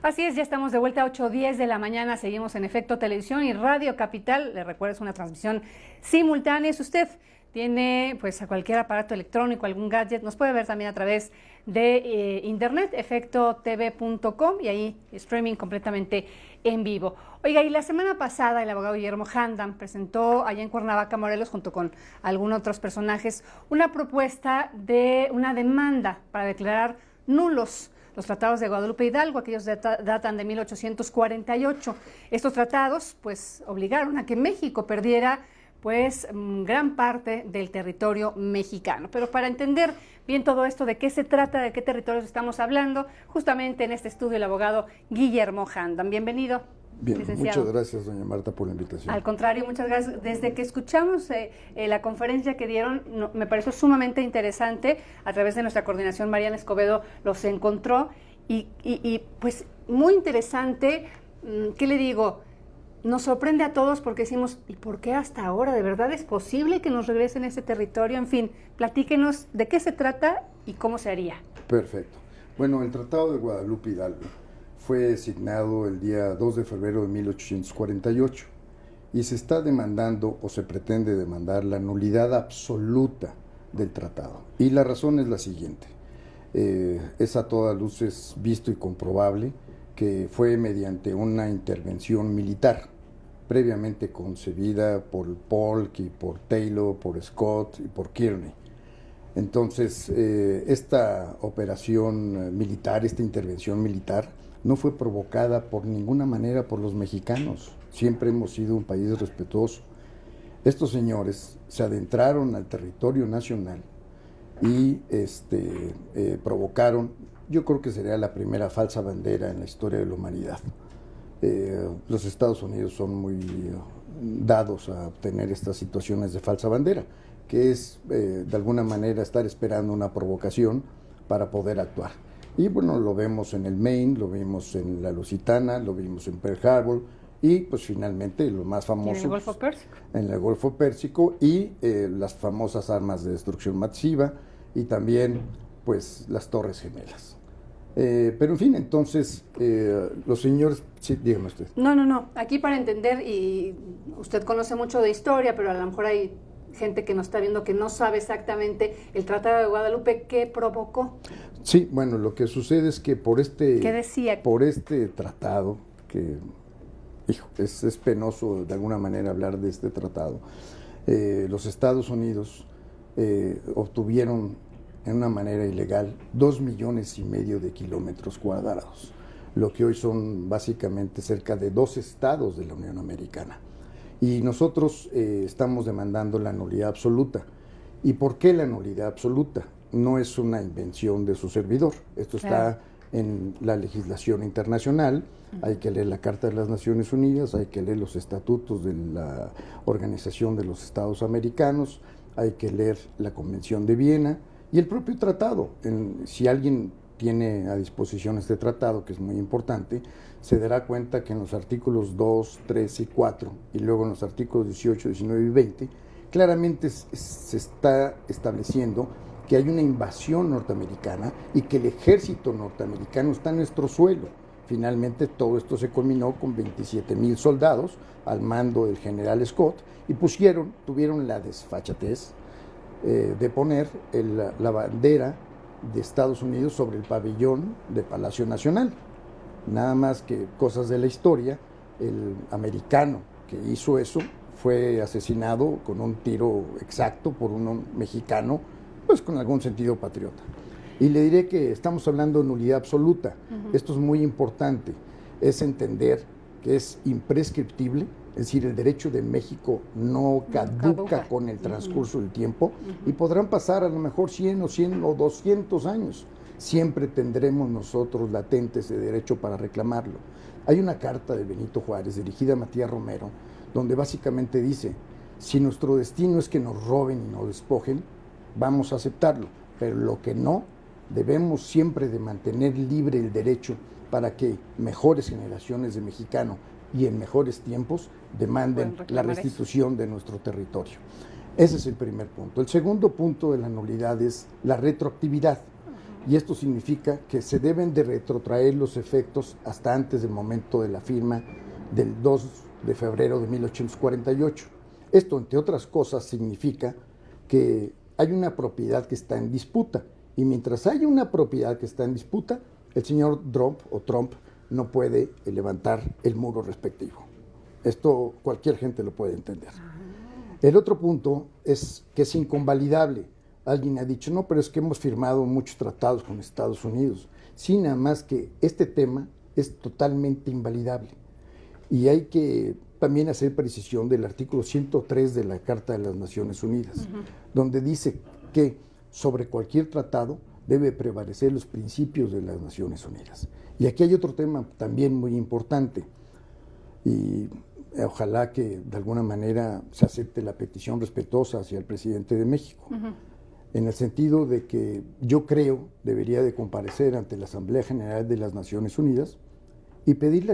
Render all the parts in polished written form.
Así es, ya estamos de vuelta a 8:10 de la mañana, seguimos en Efecto Televisión y Radio Capital. Le recuerdo, es una transmisión simultánea. Si usted tiene pues a cualquier aparato electrónico, algún gadget, nos puede ver también a través de internet, efectotv.com, y ahí streaming completamente en vivo. Oiga, y la semana pasada el abogado Guillermo Handam presentó allá en Cuernavaca, Morelos, junto con algunos otros personajes, una propuesta de una demanda para declarar nulos los tratados de Guadalupe Hidalgo. Aquellos datan de 1848. Estos tratados pues obligaron a que México perdiera pues gran parte del territorio mexicano. Pero para entender bien todo esto, de qué se trata, de qué territorios estamos hablando, justamente en este estudio el abogado Guillermo Handam. Bienvenido. Bien, licenciado. Muchas gracias, doña Marta, por la invitación. Al contrario, muchas gracias. Desde que escuchamos la conferencia que dieron, me pareció sumamente interesante. A través de nuestra coordinación, Mariana Escobedo los encontró y pues muy interesante. ¿Qué le digo? Nos sorprende a todos porque decimos, ¿y por qué hasta ahora? ¿De verdad es posible que nos regresen ese territorio? En fin, platíquenos de qué se trata y cómo se haría. Perfecto. Bueno, el Tratado de Guadalupe Hidalgo fue signado el día 2 de febrero de 1848 y se está demandando o se pretende demandar la nulidad absoluta del tratado. Y la razón es la siguiente. Es a todas luces visto y comprobable que fue mediante una intervención militar previamente concebida por Polk y por Taylor, por Scott y por Kearney. Entonces, esta operación militar, esta intervención militar, no fue provocada por ninguna manera por los mexicanos. Siempre hemos sido un país respetuoso. Estos señores se adentraron al territorio nacional y provocaron, yo creo que sería la primera falsa bandera en la historia de la humanidad. Los Estados Unidos son muy dados a obtener estas situaciones de falsa bandera, que es de alguna manera estar esperando una provocación para poder actuar. Y bueno, lo vemos en el Maine, lo vimos en la Lusitana, lo vimos en Pearl Harbor y pues finalmente lo más famoso en el Golfo Pérsico. En el Golfo Pérsico y las famosas armas de destrucción masiva y también pues las Torres Gemelas. Pero en fin, entonces los señores, sí, dígame usted. No, aquí para entender, y usted conoce mucho de historia, pero a lo mejor hay gente que nos está viendo que no sabe exactamente el Tratado de Guadalupe, ¿qué provocó? Sí, bueno, lo que sucede es que por este tratado, que es penoso de alguna manera hablar de este tratado, los Estados Unidos obtuvieron en una manera ilegal 2,5 millones de kilómetros cuadrados, lo que hoy son básicamente cerca de 2 estados de la Unión Americana. Y nosotros estamos demandando la nulidad absoluta. ¿Y por qué la nulidad absoluta? No es una invención de su servidor. Esto está en la legislación internacional. Hay que leer la Carta de las Naciones Unidas, hay que leer los estatutos de la Organización de los Estados Americanos, hay que leer la Convención de Viena y el propio tratado. Si alguien tiene a disposición este tratado, que es muy importante, se dará cuenta que en los artículos 2, 3 y 4, y luego en los artículos 18, 19 y 20, claramente se está estableciendo que hay una invasión norteamericana y que el ejército norteamericano está en nuestro suelo. Finalmente todo esto se culminó con 27,000 soldados al mando del general Scott y tuvieron la desfachatez de poner la bandera de Estados Unidos sobre el pabellón de Palacio Nacional. Nada más que cosas de la historia, el americano que hizo eso fue asesinado con un tiro exacto por un mexicano, pues con algún sentido patriota. Y le diré que estamos hablando de nulidad absoluta. Esto es muy importante, es entender que es imprescriptible, es decir, el derecho de México no caduca con el transcurso del tiempo y podrán pasar a lo mejor 100 o 200 años. Siempre tendremos nosotros latente ese derecho para reclamarlo. Hay una carta de Benito Juárez dirigida a Matías Romero, donde básicamente dice, si nuestro destino es que nos roben y nos despojen, vamos a aceptarlo, pero lo que no, debemos siempre de mantener libre el derecho para que mejores generaciones de mexicanos y en mejores tiempos demanden la restitución de nuestro territorio. Ese es el primer punto. El segundo punto de la nulidad es la retroactividad. y esto significa que se deben de retrotraer los efectos hasta antes del momento de la firma del 2 de febrero de 1848. Esto, entre otras cosas, significa que hay una propiedad que está en disputa, y mientras haya una propiedad que está en disputa, el señor Trump no puede levantar el muro respectivo. Esto cualquier gente lo puede entender. El otro punto es que es inconvalidable. Alguien ha dicho, no, pero es que hemos firmado muchos tratados con Estados Unidos. Sí, nada más que este tema es totalmente invalidable. Y hay que también hacer precisión del artículo 103 de la Carta de las Naciones Unidas, donde dice que sobre cualquier tratado debe prevalecer los principios de las Naciones Unidas. Y aquí hay otro tema también muy importante, y ojalá que de alguna manera se acepte la petición respetuosa hacia el presidente de México, en el sentido de que yo creo debería de comparecer ante la Asamblea General de las Naciones Unidas y pedir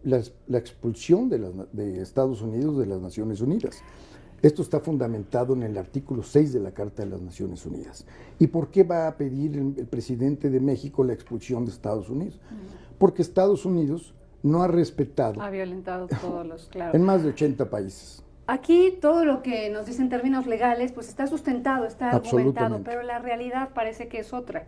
la expulsión de Estados Unidos de las Naciones Unidas. Esto está fundamentado en el artículo 6 de la Carta de las Naciones Unidas. ¿Y por qué va a pedir el presidente de México la expulsión de Estados Unidos? Porque Estados Unidos no ha respetado. Ha violentado todos los, claro. En más de 80 países. Aquí todo lo que nos dice en términos legales, pues está sustentado, está argumentado, pero la realidad parece que es otra.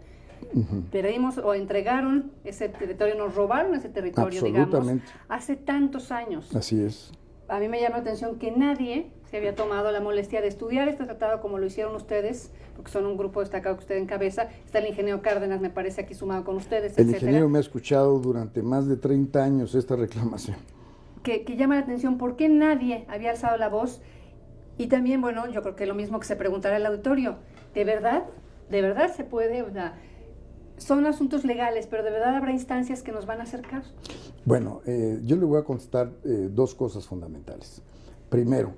Perdimos o entregaron ese territorio, nos robaron ese territorio, digamos, hace tantos años. Así es. A mí me llama la atención que nadie se había tomado la molestia de estudiar este tratado como lo hicieron ustedes, porque son un grupo destacado que usted encabeza. Está el ingeniero Cárdenas, me parece, aquí sumado con ustedes, El ingeniero me ha escuchado durante más de 30 años esta reclamación. Que llama la atención por qué nadie había alzado la voz. Y también, bueno, yo creo que lo mismo que se preguntará el auditorio, ¿de verdad se puede? O sea, son asuntos legales, pero ¿de verdad habrá instancias que nos van a acercar? Bueno, yo le voy a contestar dos cosas fundamentales. Primero,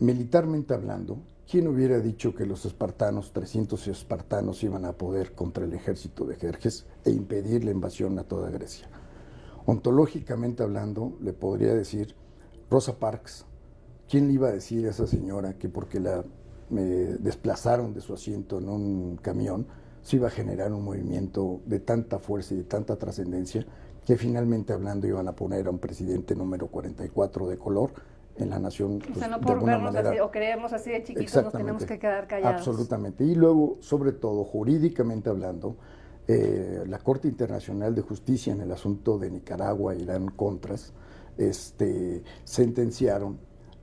militarmente hablando, ¿quién hubiera dicho que los espartanos, 300 espartanos, iban a poder contra el ejército de Jerjes e impedir la invasión a toda Grecia? Ontológicamente hablando, le podría decir Rosa Parks. ¿Quién le iba a decir a esa señora que porque me desplazaron de su asiento en un camión, se iba a generar un movimiento de tanta fuerza y de tanta trascendencia que finalmente hablando iban a poner a un presidente número 44 de color en la nación? O sea, no por vernos así o creernos así de chiquitos nos tenemos que quedar callados. Absolutamente. Y luego, sobre todo, jurídicamente hablando, la Corte Internacional de Justicia en el asunto de Nicaragua, Irán-Contras, sentenciaron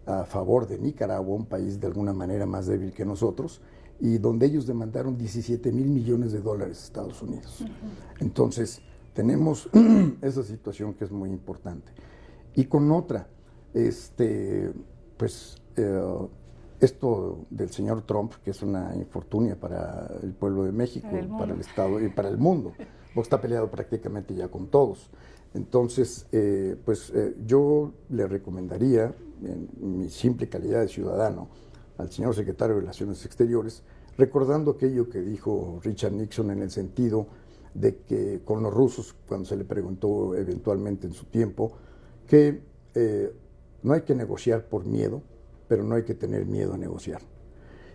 a favor de Nicaragua, un país de alguna manera más débil que nosotros, y donde ellos demandaron $17,000 millones a Estados Unidos. Entonces, tenemos esa situación que es muy importante. Y con otra, esto del señor Trump, que es una infortunia para el pueblo de México, para el Estado y para el mundo, porque está peleado prácticamente ya con todos. Entonces, yo le recomendaría, en mi simple calidad de ciudadano, al señor secretario de Relaciones Exteriores, recordando aquello que dijo Richard Nixon en el sentido de que con los rusos, cuando se le preguntó eventualmente en su tiempo, que no hay que negociar por miedo, pero no hay que tener miedo a negociar.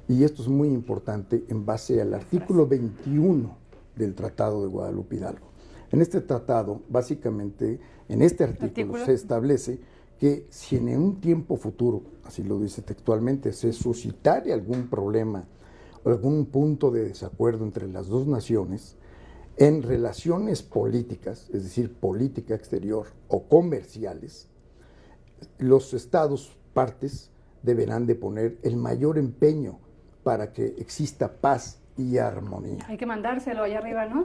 Y esto es muy importante en base al artículo 21 del Tratado de Guadalupe Hidalgo. En este tratado, básicamente, en este artículo se establece que si en un tiempo futuro, así lo dice textualmente, se suscitare algún problema o algún punto de desacuerdo entre las dos naciones en relaciones políticas, es decir, política exterior o comerciales, los estados partes deberán de poner el mayor empeño para que exista paz y armonía. Hay que mandárselo allá arriba, ¿no?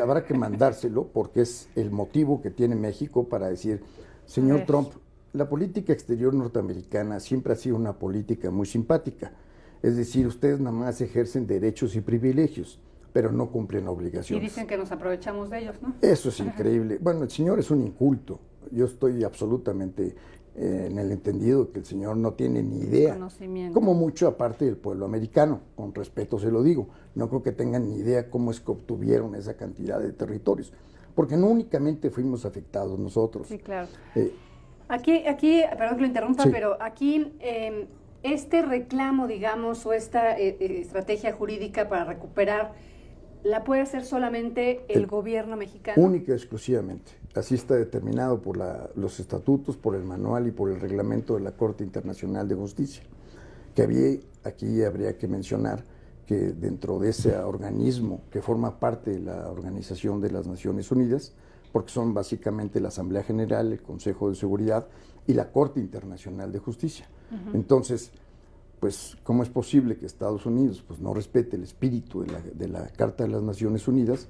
Habrá que mandárselo porque es el motivo que tiene México para decir, señor Trump, la política exterior norteamericana siempre ha sido una política muy simpática. Es decir, ustedes nada más ejercen derechos y privilegios, pero no cumplen obligaciones. Y dicen que nos aprovechamos de ellos, ¿no? Eso es increíble. Bueno, el señor es un inculto. Yo estoy absolutamente en el entendido que el señor no tiene ni idea, como mucho aparte del pueblo americano, con respeto se lo digo, no creo que tengan ni idea cómo es que obtuvieron esa cantidad de territorios, porque no únicamente fuimos afectados nosotros. Sí, claro. Aquí, perdón que lo interrumpa, sí. Pero aquí Este reclamo, digamos, o esta estrategia jurídica para recuperar, ¿la puede hacer solamente el gobierno mexicano? Única y exclusivamente. Así está determinado por los estatutos, por el manual y por el reglamento de la Corte Internacional de Justicia. Aquí habría que mencionar que dentro de ese organismo que forma parte de la Organización de las Naciones Unidas, porque son básicamente la Asamblea General, el Consejo de Seguridad y la Corte Internacional de Justicia. Entonces, pues, ¿cómo es posible que Estados Unidos pues, no respete el espíritu de la Carta de las Naciones Unidas?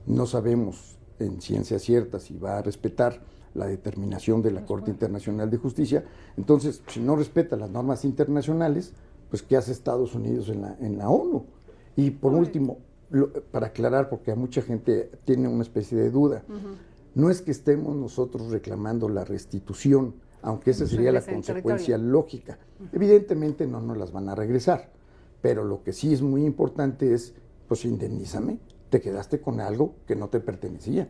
No sabemos en ciencia cierta si va a respetar la determinación de la Corte Internacional de Justicia. Entonces, si no respeta las normas internacionales, pues ¿qué hace Estados Unidos en la ONU? Y por último, para aclarar, porque a mucha gente tiene una especie de duda, no es que estemos nosotros reclamando la restitución, aunque esa sería la consecuencia lógica. Evidentemente no nos las van a regresar, pero lo que sí es muy importante es, pues indemnízame, te quedaste con algo que no te pertenecía.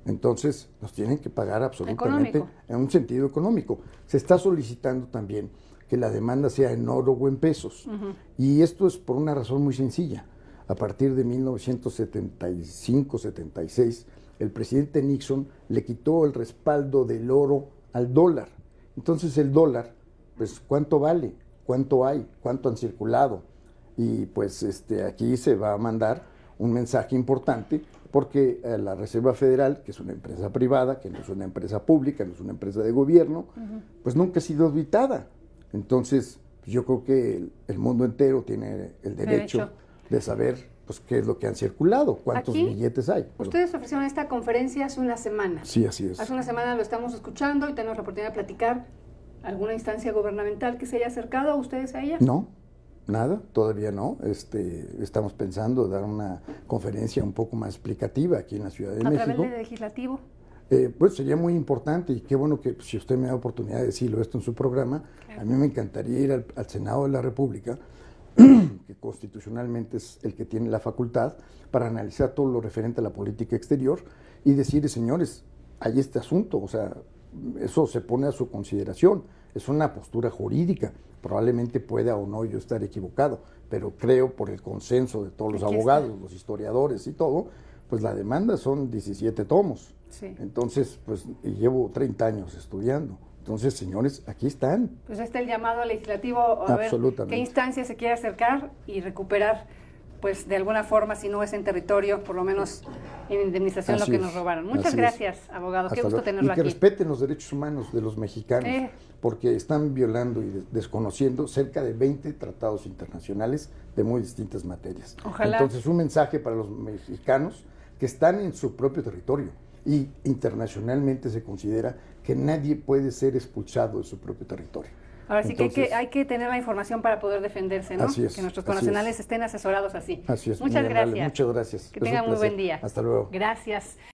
Entonces nos tienen que pagar absolutamente en un sentido económico. Se está solicitando también que la demanda sea en oro o en pesos. Y esto es por una razón muy sencilla. A partir de 1975-76, el presidente Nixon le quitó el respaldo del oro al dólar. Entonces el dólar, pues ¿cuánto vale? ¿Cuánto hay? ¿Cuánto han circulado? Y pues aquí se va a mandar un mensaje importante porque la Reserva Federal, que es una empresa privada, que no es una empresa pública, no es una empresa de gobierno, pues nunca ha sido auditada. Entonces, yo creo que el mundo entero tiene el derecho de saber pues, qué es lo que han circulado, cuántos billetes hay. Ustedes ofrecieron esta conferencia hace una semana. Sí, así es. Hace una semana lo estamos escuchando y tenemos la oportunidad de platicar. ¿Alguna instancia gubernamental que se haya acercado a ustedes a ella? No, nada, todavía no. Estamos pensando dar una conferencia un poco más explicativa aquí en la Ciudad de México. ¿A través del legislativo? Pues sería muy importante y qué bueno que si usted me da oportunidad de decirlo esto en su programa, a mí me encantaría ir al Senado de la República, que constitucionalmente es el que tiene la facultad, para analizar todo lo referente a la política exterior y decirle, señores, hay este asunto, o sea, eso se pone a su consideración, es una postura jurídica, probablemente pueda o no yo estar equivocado, pero creo por el consenso de todos los abogados, los historiadores y todo, pues la demanda son 17 tomos. Sí. Entonces, pues llevo 30 años estudiando. Entonces, señores, aquí están. Pues está el llamado al legislativo a ver qué instancia se quiere acercar y recuperar, pues de alguna forma, si no es en territorio, por lo menos en indemnización lo que nos robaron. Muchas gracias, abogado. Qué gusto tenerlo aquí. Y que respeten los derechos humanos de los mexicanos, porque están violando y desconociendo cerca de 20 tratados internacionales de muy distintas materias. Ojalá. Entonces, un mensaje para los mexicanos que están en su propio territorio. Y internacionalmente se considera que nadie puede ser expulsado de su propio territorio. Ahora sí que hay que tener la información para poder defenderse, ¿no? Así es, que nuestros connacionales estén asesorados así. Así es. Muchas gracias. Muchas gracias. Que tengan muy buen día. Hasta luego. Gracias.